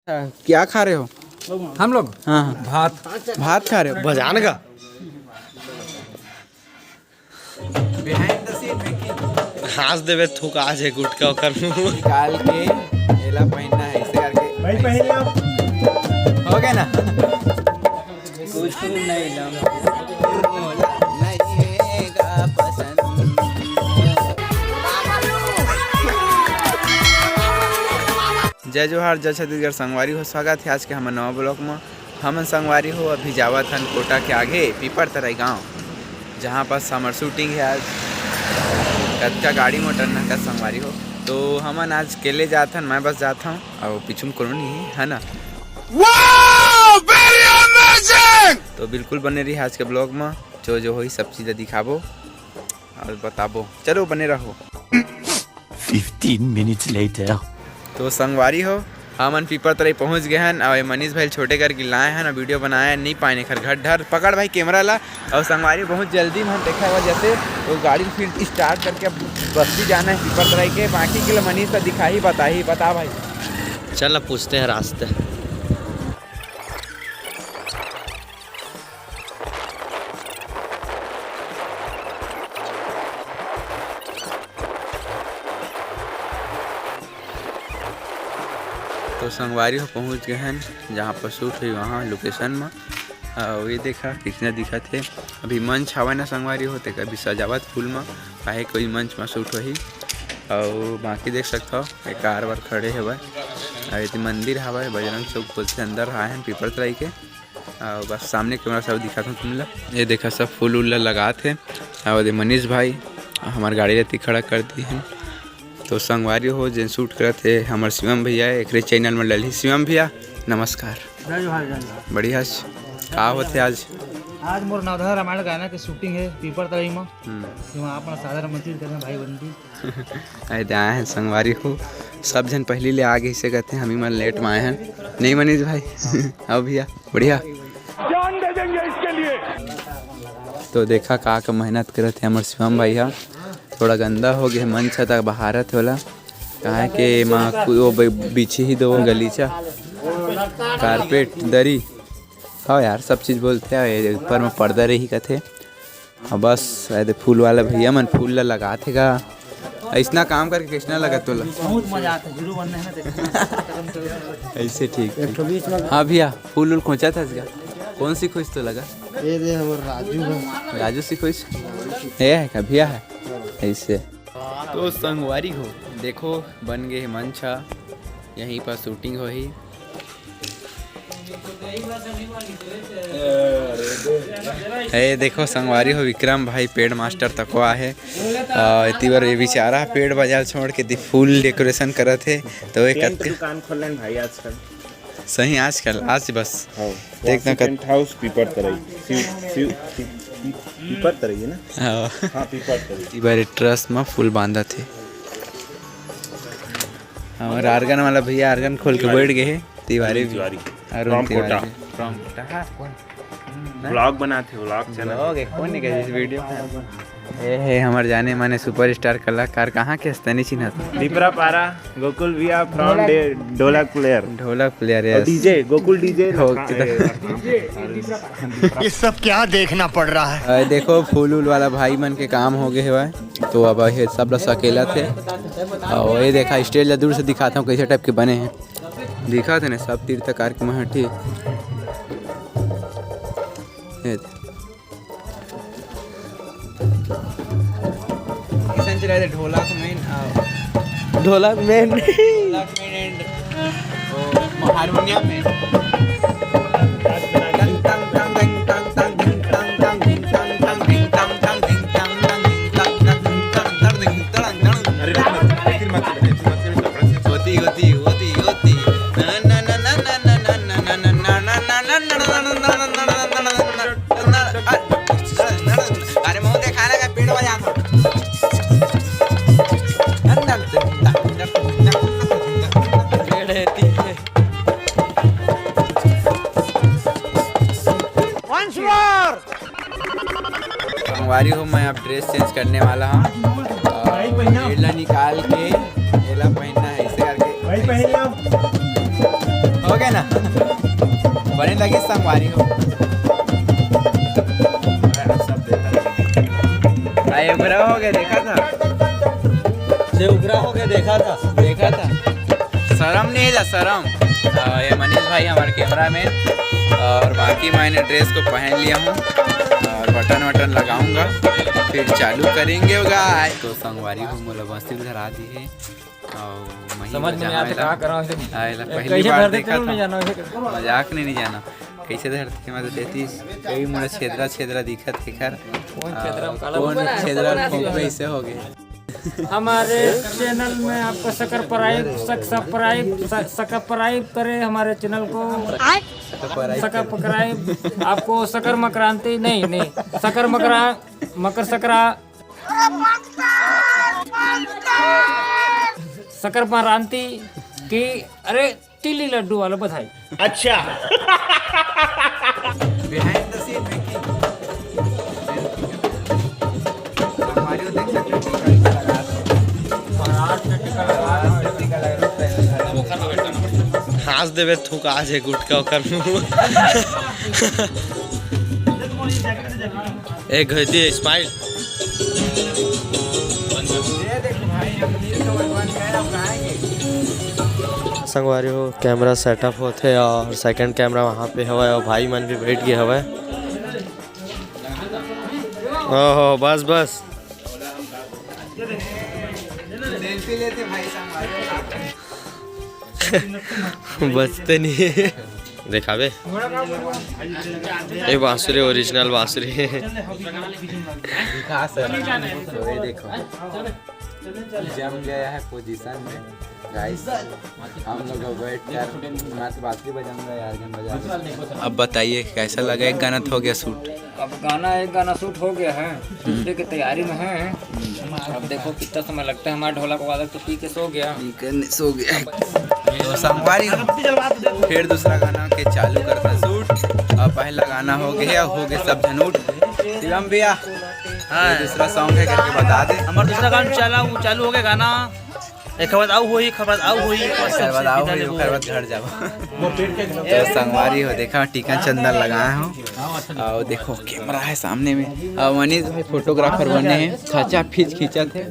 क्या खा रहे हो? हम लोग हाँ भात खा रहे हो? बजान का हंस देवे थूक आज है गुटका ओकर निकाल के एला पहनना है ऐसे करके भाई पहले आप हो गया ना। कुछ नहीं जय जोहार जय छत्तीसगढ़ संगवारी हो। स्वागत है आज के हमारे नवा ब्लॉग में। हम संगवारी हो अभी जावत हन कोटा के आगे पीपर तराई गांव, जहां पर समर शूटिंग है। आज कच्चा गाड़ी मोटर न कर संगवारी हो तो हमन आज केले जाते हैं। मैं बस जाता हूँ और पीछू में कोनो नहीं है ना। तो बिल्कुल बने रही आज के ब्लॉग में, जो हो सब चीज़ें दिखाबो और बताबो। चलो बने रहो। 15 minutes later. तो संगवारी हो हमन पीपर तराई पहुंच गए हैं और मनीष भाई छोटे करके लाए हैं और वीडियो बनाया नहीं पाए खर घर ढर पकड़ भाई कैमरा ला। और संगवारी बहुत जल्दी में देखा हुआ जैसे तो गाड़ी फिर स्टार्ट करके अब बस्ती जाना है पीपर तराई के। बाकी के लिए मनीष का दिखा ही बता भाई। चल पूछते हैं रास्ते। तो संगवारी हो पहुंच गए हैं जहाँ पर शूट हुई वहाँ लोकेशन में। और ये देखा कितना दिखा थे अभी मंच हवा ना संगवारी होते कभी सजावट फूल में काहे कोई मंच में शूट हुई। और बाकी देख सकता हो एक कार वार खड़े है भाई। और ये मंदिर हवा बजरंग चौक बोलते अंदर आए हैं पीपर तराई के। और बस सामने कैमरा सब दिखा था तुम लोग। ये देखा सब फूल उल लगा थे। और मनीष भाई हमारे गाड़ी रहती खड़ा कर दी है। तो संगवारी हो जिन शूट करे थे हमारे शिवम भैया एक चैनल में डली। शिवम भैया नमस्कार। बढ़िया का होते आज मोर नवधा रामायण गाना के शूटिंग है पीपर तराई में। वहाँ अपना साधारण मंदिर करना भाई बंदी आए आए हैं संगवारी हो। सब जन पहले ले आगे से कहते हैं हम ही मन लेट में आए हैं नहीं मनीष भाई। अब भैया बढ़िया जान दे देंगे इसके लिए। तो देखा का मेहनत करे थे हमारे शिवम भैया। थोड़ा गंदा हो गया मंच था बहारत वाला कहा के माँ वो बिछी ही दो गलीचा कारपेट दरी। हाँ यार सब चीज़ बोलते हैं ऊपर में पर्दा रही का थे। और बस ऐसे फूल वाला भैया मन फूल ला लगा थे का ऐसा काम करके कितना लगा तो बहुत मजा आता है हीरो बनने में। ऐसे ठीक। हाँ भैया फूल उल खोचा था इसका कौन सी खुश तो लगा? ये दे हमारे राजू सी खुश है का भैया है ऐसे। तो संगवारी हो देखो बन गए मंच यहीं पर शूटिंग हो ही। देखो संगवारी हो विक्रम भाई पेड़ मास्टर तकवा है। इतनी बार ये बेचारा पेड़ बाजार छोड़ के फूल डेकोरेशन करे थे। तो एक दुकान खोल लें भाई आजकल। सही आजकल आज बस देखना टेंट हाउस पीपर तराई पीपर तराई है ना। हाँ पीपर तराई। बार ट्रस्ट में फूल बांधा थे। हमारे आर्गन वाला भैया आर्गन खोल के बैठ गए हैं। तिवारी व्लॉग बनाते व्लॉग चैनल कौन है इस वीडियो है हमारे जाने माने सुपरस्टार कलाकार कहाँ के स्तनी चिन्ह दीपरा पारा गोकुल भैया फ्रॉम ढोलक प्लेयर डीजे गोकुल डीजे। ये सब क्या देखना पड़ रहा है। देखो फूल उल वाला भाई मन के काम हो गए है। तो अब ये सब लोग अकेला थे। और ये देखा स्टेज दूर से दिखाता हूँ कैसे टाइप के बने हैं। दिखा थे ना सब तीर्थकार के महटी चला थे ढोलक मेन एंड हारमोनियम में। संगवारी हो मैं अब ड्रेस चेंज करने वाला हूँ। निकाल के पहनना है ऐसे करके। भाई पहले आप हो गया बने लगी संगवारी हो आए उगरा हो गया देखा था उगरा हो गया देखा था शर्म नहीं है शर्म। ये मनीष भाई हमारे कैमरा मैन और बाकी मैंने ड्रेस को पहन लिया हूँ और बटन लगाऊंगा फिर चालू करेंगे होगा। तो संगवारी हो मोला बस्ती उधर आ दी है और समझ में नहीं आता क्या कर रहा हूँ पहली बार देखा था मजाक नहीं जाना कैसे धरती के मतलब देती कई मोला छेदरा दिखत है खैर कौन छेदरा खोपे ऐसे हो गए। हमारे चैनल में आपका सब्सक्राइब करें हमारे चैनल को सब्सक्राइब आपको मकर संक्रांति की अरे तिली लड्डू वाला बधाई। अच्छा बिहाइंड द सीन में हमारे देख सकते हंस देवे थूक आज है गुटका ओकर एक घती स्माइल संगवारी हो कैमरा सेटअप होते और सेकंड कैमरा वहाँ पे हवा और भाई मन भी बैठ गए हवा। ओहो बस बचते नहीं देखा बे ये बांसुरी ओरिजिनल बांसुरी देखो जम गया है पोजीशन में गाइस हम लोग बैठ कर मैं तो बांसुरी बजाऊंगा यार बजा। अब बताइए कैसा लगा एक गाना तो हो गया शूट। अब एक गाना शूट हो गया है दूसरे की तैयारी में है। अब देखो कितना समय लगता है हमारा ढोलक वादक तो पी के सो गया तो संगवारी फिर दूसरा गाना के चालू करता शूट। अब पहला गाना हो गया सब झनूट शिवम भैया दूसरा सॉन्ग है करके बता दे। हमारा दूसरा गाना चालू हो गया गाना एक खबर आओ हुई घर जाओ। तो संगवारी हो देखा टीका चंदन लगाया हूँ और देखो कैमरा है सामने में और मनीष भाई फोटोग्राफर बने हैं खचा खींचा थे।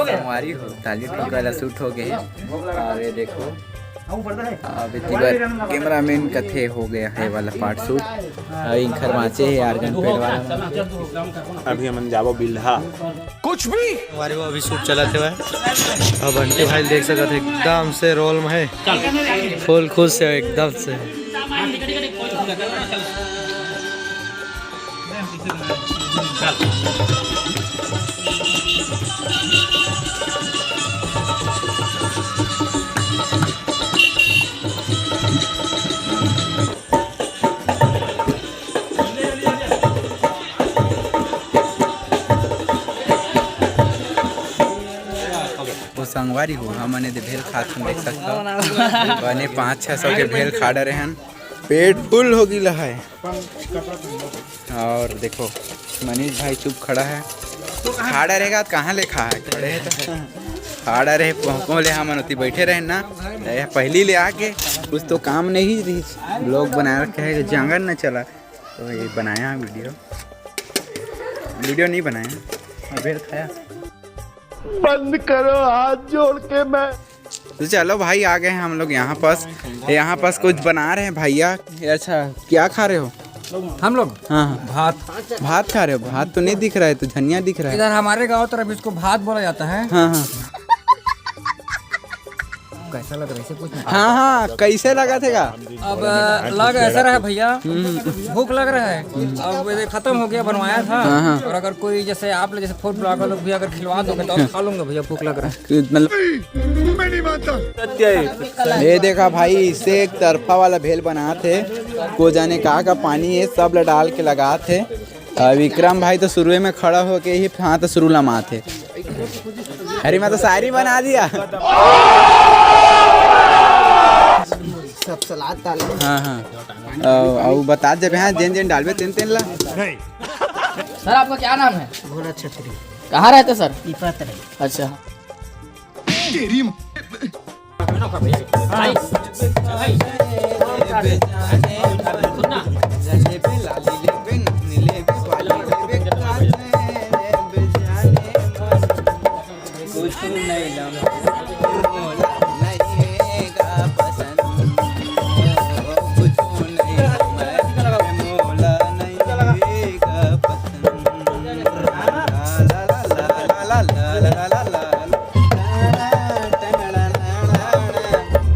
संगवारी हो ताली ठोक वाला शूट हो गए और ये देखो कैमरा मैन कथे हो गया है वाला पार्ट शूट इंखर माचे है यार गनपेड़ वाला। अभी हम जाबो बिल्हा कुछ भी हमारे वो अभी शूट चला थे अब बंटी भाई देख सकते एकदम से रोल में है फुल खुश है एकदम से। संगवारी हो हमने दे भेल खात देख सकता बने 500-600 के भेल खा डरे हैं पेट फुल हो गया है। और देखो मनीष भाई चुप खड़ा है खाड़ा रहेगा कहाँ ले खा है खड़े है तो खाड़ा रहे पहुँचो ले हम अनोती बैठे रहे ना पहली ले आके कुछ तो काम नहीं रही ब्लॉग बना रखे है जंगल न चला तो ये बनाया वीडियो नहीं बनाया भेल खाया। बंद करो हाथ जोड़ के मैं। तो चलो भाई आ गए हैं हम लोग यहाँ पास कुछ बना रहे हैं भैया। अच्छा क्या खा रहे हो हम लोग? हाँ भात खा रहे हो। भात तो नहीं दिख रहा है तो धनिया दिख रहा है। इधर हमारे गांव तरफ इसको भात बोला जाता है। हाँ कैसा लग रहा है कुछ? हाँ कैसे लगा था? अब लग ऐसा रहा है भैया भूख लग रहा है अब ये खत्म हो गया बनवाया था और अगर कोई जैसे आप जैसे फूड ब्लॉगर लोग भी अगर खिलवा दोगे तो खा लूंगा भैया भूख लग रहा है। मतलब ये देखा भाई इससे एक तरफा वाला भेल बना थे को जाने कहा का पानी है सब डाल के लगा थे। विक्रम भाई तो शुरू में खड़ा होके ही हाथ शुरू लमा थे। अरे मैं तो शायरी बना दिया। सब सलाद डाल। हाँ और बता जब यहाँ जेन जेन डालबे तेन तेन ला। सर आपका क्या नाम है? भोला छतरी कहाँ रहते सर? इफत रे अच्छा।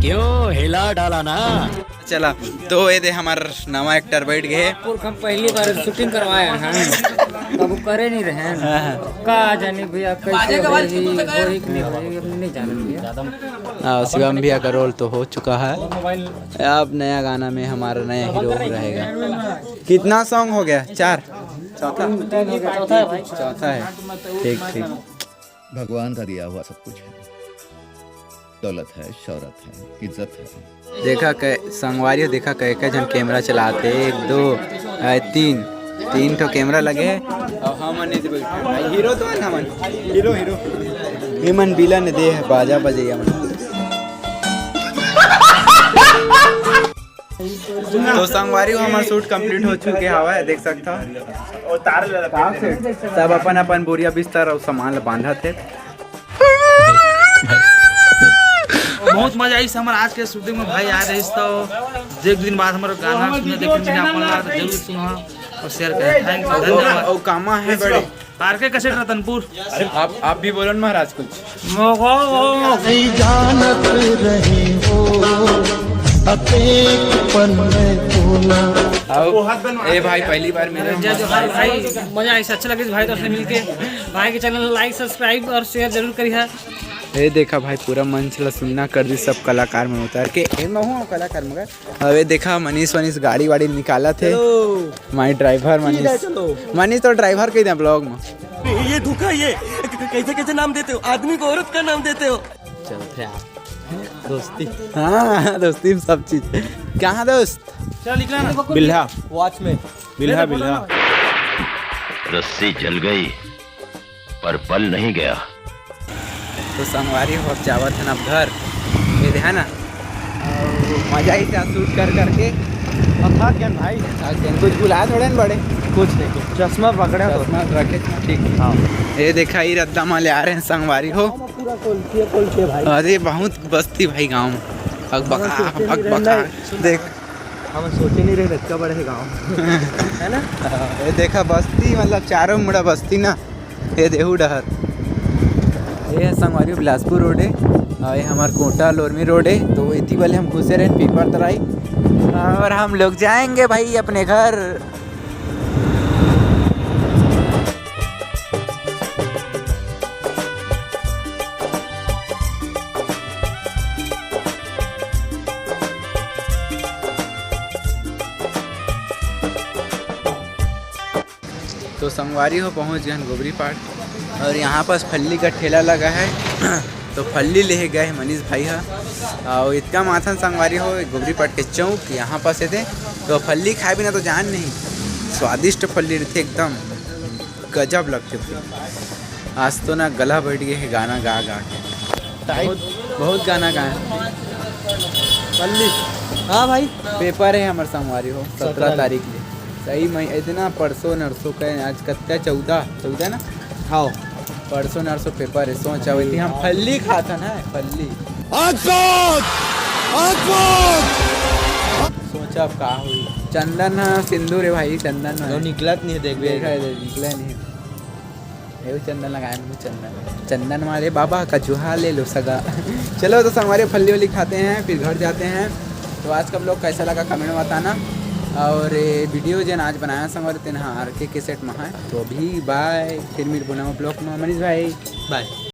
क्यों हिला डाला ना। चला तो ये दे हमार नवा एक्टर बैठ गए। हम पहली बार शूटिंग करवाए हैं, कब करे नहीं रहे हैं। का जाने भैया कैसे होई, होई कि नहीं होई, हम नहीं जाने भैया। शिवम भैया का रोल तो हो चुका है। अब नया गाना में हमारा नया हीरो रहेगा। कितना सॉन्ग हो गया? 4 चौथा है। ठीक ठीक। भगवान का दिया हुआ सब कुछ है, दौलत है, शौहरत है, इज्जत है। देखा संगवारी देखा कई जन कैमरा चलाते 1 2 3 ठो कैमरा लगे है। और हम हीरो तो है ना मन हीरो ये मन बिलन दे है बाजा बजैया मन। तो संगवारी हमारा शूट कंप्लीट हो चुके हवा देख सकता सब अपन अपन बोरिया बिस्तर और सामान बांधा थे। बहुत मजा आई हमारे आज के शूटिंग में भाई आ रही तो एक दिन बाद हमारा गाना सुने देखे मिले अपन जरूर सुना और शेयर करें। थैंक यू, धन्यवाद। और कामा है बड़े आर के कैसेट रतनपुर। आप भी बोलो महाराज कुछ। जानत रहे हो ए भाई पहली बार मिले भाई मजा आई, अच्छा लगे भाई तो मिलके। भाई के चैनल लाइक सब्सक्राइब और शेयर जरूर करिए। ये देखा भाई पूरा मंच ला सुनना कर दी सब कलाकार में उतार के मैं हूँ कलाकार मगर। अब ये देखा मनीष गाड़ी वाड़ी निकाला थे। माई ड्राइवर मनीष तो ड्राइवर कह दिया ब्लॉग में। ये धोखा, ये कैसे कैसे नाम देते हो? आदमी को औरत का नाम देते हो। चलते आप दोस्ती। हाँ दोस्ती में सब चीज। कहाँ दोस्त? बिल्हा वॉच में बिल्हा बिल्हा। रस्सी जल गई पर बल नहीं गया। तो संगवारी हो जावत है ना घर ये है ना मजा ही था शूट कर करके। भाई कुछ बुलाया थोड़े न बड़े कुछ नहीं, चश्मा पकड़ा तो चश्मा रखे ठीक। हाँ ये देखा ही रद्दा माले आ रहे हैं संगवारी हो। अरे बहुत बस्ती भाई गाँव में बका देख हम सोचे नहीं रहे इतना बड़े गाँव है ना। ये देखा बस्ती मतलब चारों मुड़ा बस्ती ना। ये देहू डहर ये संगवारी बिलासपुर रोड है और ये हमार कोटा लोरमी रोड है। तो इतनी वाले हम घुसे रहे पीपर तराई और हम लोग जाएंगे भाई अपने घर। तो संगवारी हो पहुंच गए गोबरी पार्क और यहाँ पास फल्ली का ठेला लगा है। तो फल्ली ले गए मनीष भाई है और इतना माथन संगवारी हो गोबरी पार्क के चौक यहाँ पास थे। तो फल्ली खाए बिना तो जान नहीं, स्वादिष्ट फल्ली रहते एकदम गजब लगते। आज तो ना गला बैठ गए है गाना गा गा के। बहुत गाना गाए फल्ली। हाँ भाई पेपर है हमारे संगवारी हो 17 तारीख ले। सही मैं इतना परसों नरसों का आज कत्ता 14 ना। हाँ परसों नरसों पेपर है। सोचा हुई थी हम फल्ली खाता ना फल्ली। सोचा अब कहा हुई चंदन सिंदूर है भाई। चंदन तो निकला नहीं है देख देखा है निकला नहीं है। चंदन लगाए चंदन वाले बाबा का जुहा ले लो सगा। चलो तो हमारे फल्ली वाली खाते हैं फिर घर जाते हैं। तो आज का लोग कैसा लगा कमेंट में बताना। और वीडियो जो आज बनाया संग तेना आर के सेट में है। तो अभी बाय फिर मिल बोना ब्लॉग में मनीष भाई बाय।